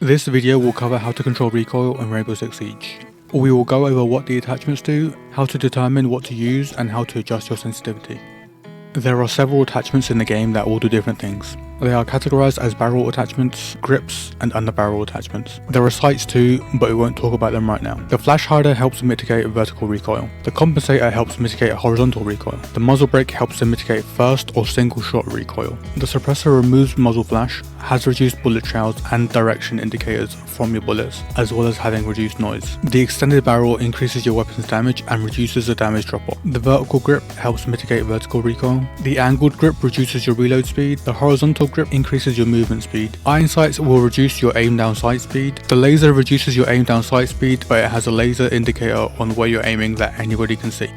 This video will cover how to control recoil in Rainbow Six Siege. We will go over what the attachments do, how to determine what to use, and how to adjust your sensitivity. There are several attachments in the game that all do different things. They are categorized as barrel attachments, grips, and underbarrel attachments. There are sights too, but we won't talk about them right now. The flash hider helps mitigate vertical recoil. The compensator helps mitigate horizontal recoil. The muzzle brake helps to mitigate first or single shot recoil. The suppressor removes muzzle flash, has reduced bullet trails and direction indicators from your bullets, as well as having reduced noise. The extended barrel increases your weapon's damage and reduces the damage drop-off. The vertical grip helps mitigate vertical recoil. The angled grip reduces your reload speed. The horizontal grip increases your movement speed. Iron sights will reduce your aim down sight speed. The laser reduces your aim down sight speed, but it has a laser indicator on where you're aiming that anybody can see.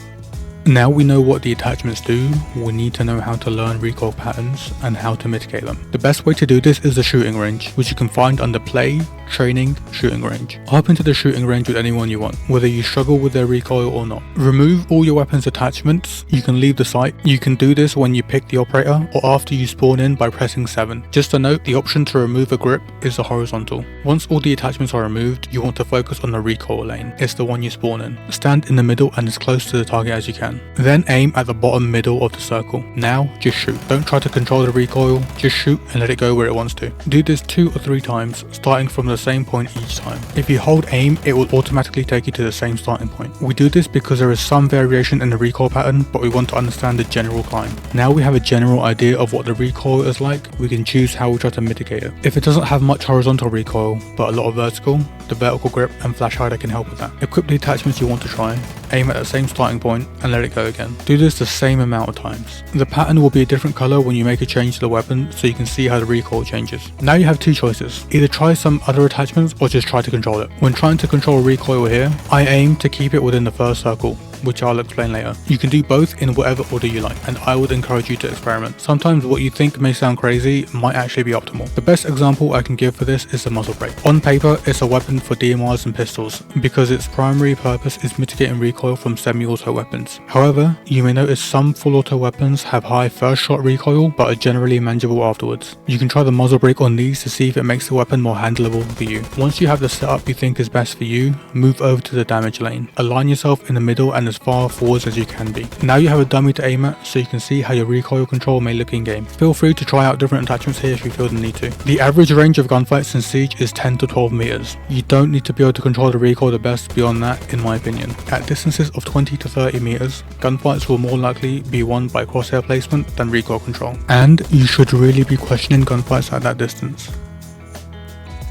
Now we know what the attachments do, we need to know how to learn recoil patterns and how to mitigate them. The best way to do this is the shooting range, which you can find under Play, Training, Shooting Range. Hop into the shooting range with anyone you want, whether you struggle with their recoil or not. Remove all your weapons attachments, you can leave the sight. You can do this when you pick the operator or after you spawn in by pressing 7. Just a note, the option to remove a grip is the horizontal. Once all the attachments are removed, you want to focus on the recoil lane. It's the one you spawn in. Stand in the middle and as close to the target as you can. Then aim at the bottom middle of the circle. Now just shoot. Don't try to control the recoil, just shoot and let it go where it wants to. Do this 2 or 3 times, starting from the same point each time. If you hold aim, it will automatically take you to the same starting point. We do this because there is some variation in the recoil pattern, but we want to understand the general climb. Now we have a general idea of what the recoil is like, we can choose how we try to mitigate it. If it doesn't have much horizontal recoil, but a lot of vertical, the vertical grip and flash hider can help with that. Equip the attachments you want to try, aim at the same starting point and let it go again. Do this the same amount of times. The pattern will be a different color when you make a change to the weapon, so you can see how the recoil changes. Now you have 2 choices, either try some other attachments or just try to control it. When trying to control recoil here, I aim to keep it within the first circle, which I'll explain later. You can do both in whatever order you like, and I would encourage you to experiment. Sometimes what you think may sound crazy might actually be optimal. The best example I can give for this is the muzzle brake. On paper, it's a weapon for DMRs and pistols, because its primary purpose is mitigating recoil from semi-auto weapons. However, you may notice some full auto weapons have high first shot recoil, but are generally manageable afterwards. You can try the muzzle brake on these to see if it makes the weapon more handleable for you. Once you have the setup you think is best for you, move over to the damage lane. Align yourself in the middle and as far forwards as you can be. Now you have a dummy to aim at, so you can see how your recoil control may look in game. Feel free to try out different attachments here if you feel the need to. The average range of gunfights in Siege is 10 to 12 meters. You don't need to be able to control the recoil the best beyond that, in my opinion. At distances of 20 to 30 meters, gunfights will more likely be won by crosshair placement than recoil control. And you should really be questioning gunfights at that distance.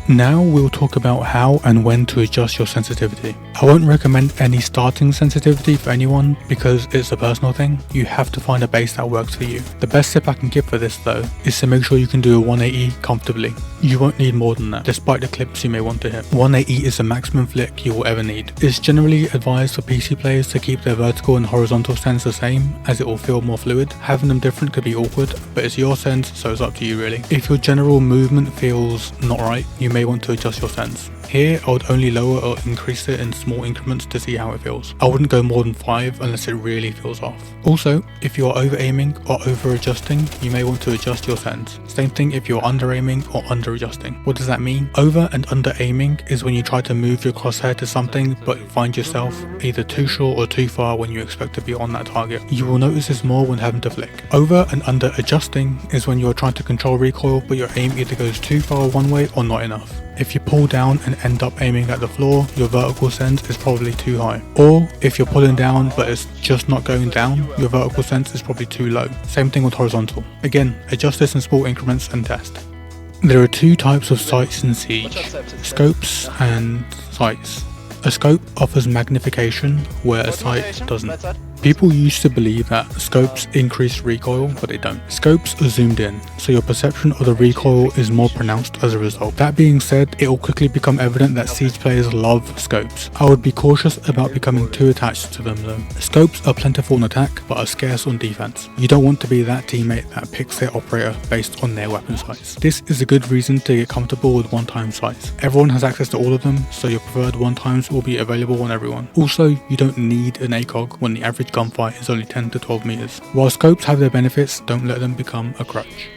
Now we'll talk about how and when to adjust your sensitivity. I won't recommend any starting sensitivity for anyone because it's a personal thing. You have to find a base that works for you. The best tip I can give for this though is to make sure you can do a 180 comfortably. You won't need more than that, despite the clips you may want to hit. 180 is the maximum flick you will ever need. It's generally advised for PC players to keep their vertical and horizontal sends the same, as it will feel more fluid. Having them different could be awkward, but it's your sends, so it's up to you really. If your general movement feels not right, you may want to adjust your sends. Here, I would only lower or increase it in small increments to see how it feels. I wouldn't go more than 5 unless it really feels off. Also, if you are over aiming or over adjusting, you may want to adjust your sends. Same thing if you're under aiming or under adjusting. What does that mean? Over and under aiming is when you try to move your crosshair to something but find yourself either too short or too far when you expect to be on that target. You will notice this more when having to flick. Over and under adjusting is when you are trying to control recoil but your aim either goes too far one way or not enough. If you pull down and end up aiming at the floor, your vertical sense is probably too high. Or if you're pulling down but it's just not going down, your vertical sense is probably too low. Same thing with horizontal. Again, adjust this in small increments and test. There are 2 types of sights in Siege, scopes and sights. A scope offers magnification where a sight doesn't. People used to believe that scopes increase recoil, but they don't. Scopes are zoomed in, so your perception of the recoil is more pronounced as a result. That being said, it will quickly become evident that Siege players love scopes. I would be cautious about becoming too attached to them though. Scopes are plentiful in attack, but are scarce on defense. You don't want to be that teammate that picks their operator based on their weapon sights. This is a good reason to get comfortable with one-time sights. Everyone has access to all of them, so your preferred one-times will be available on everyone. Also, you don't need an ACOG when the average gunfight is only 10 to 12 meters. While scopes have their benefits, don't let them become a crutch.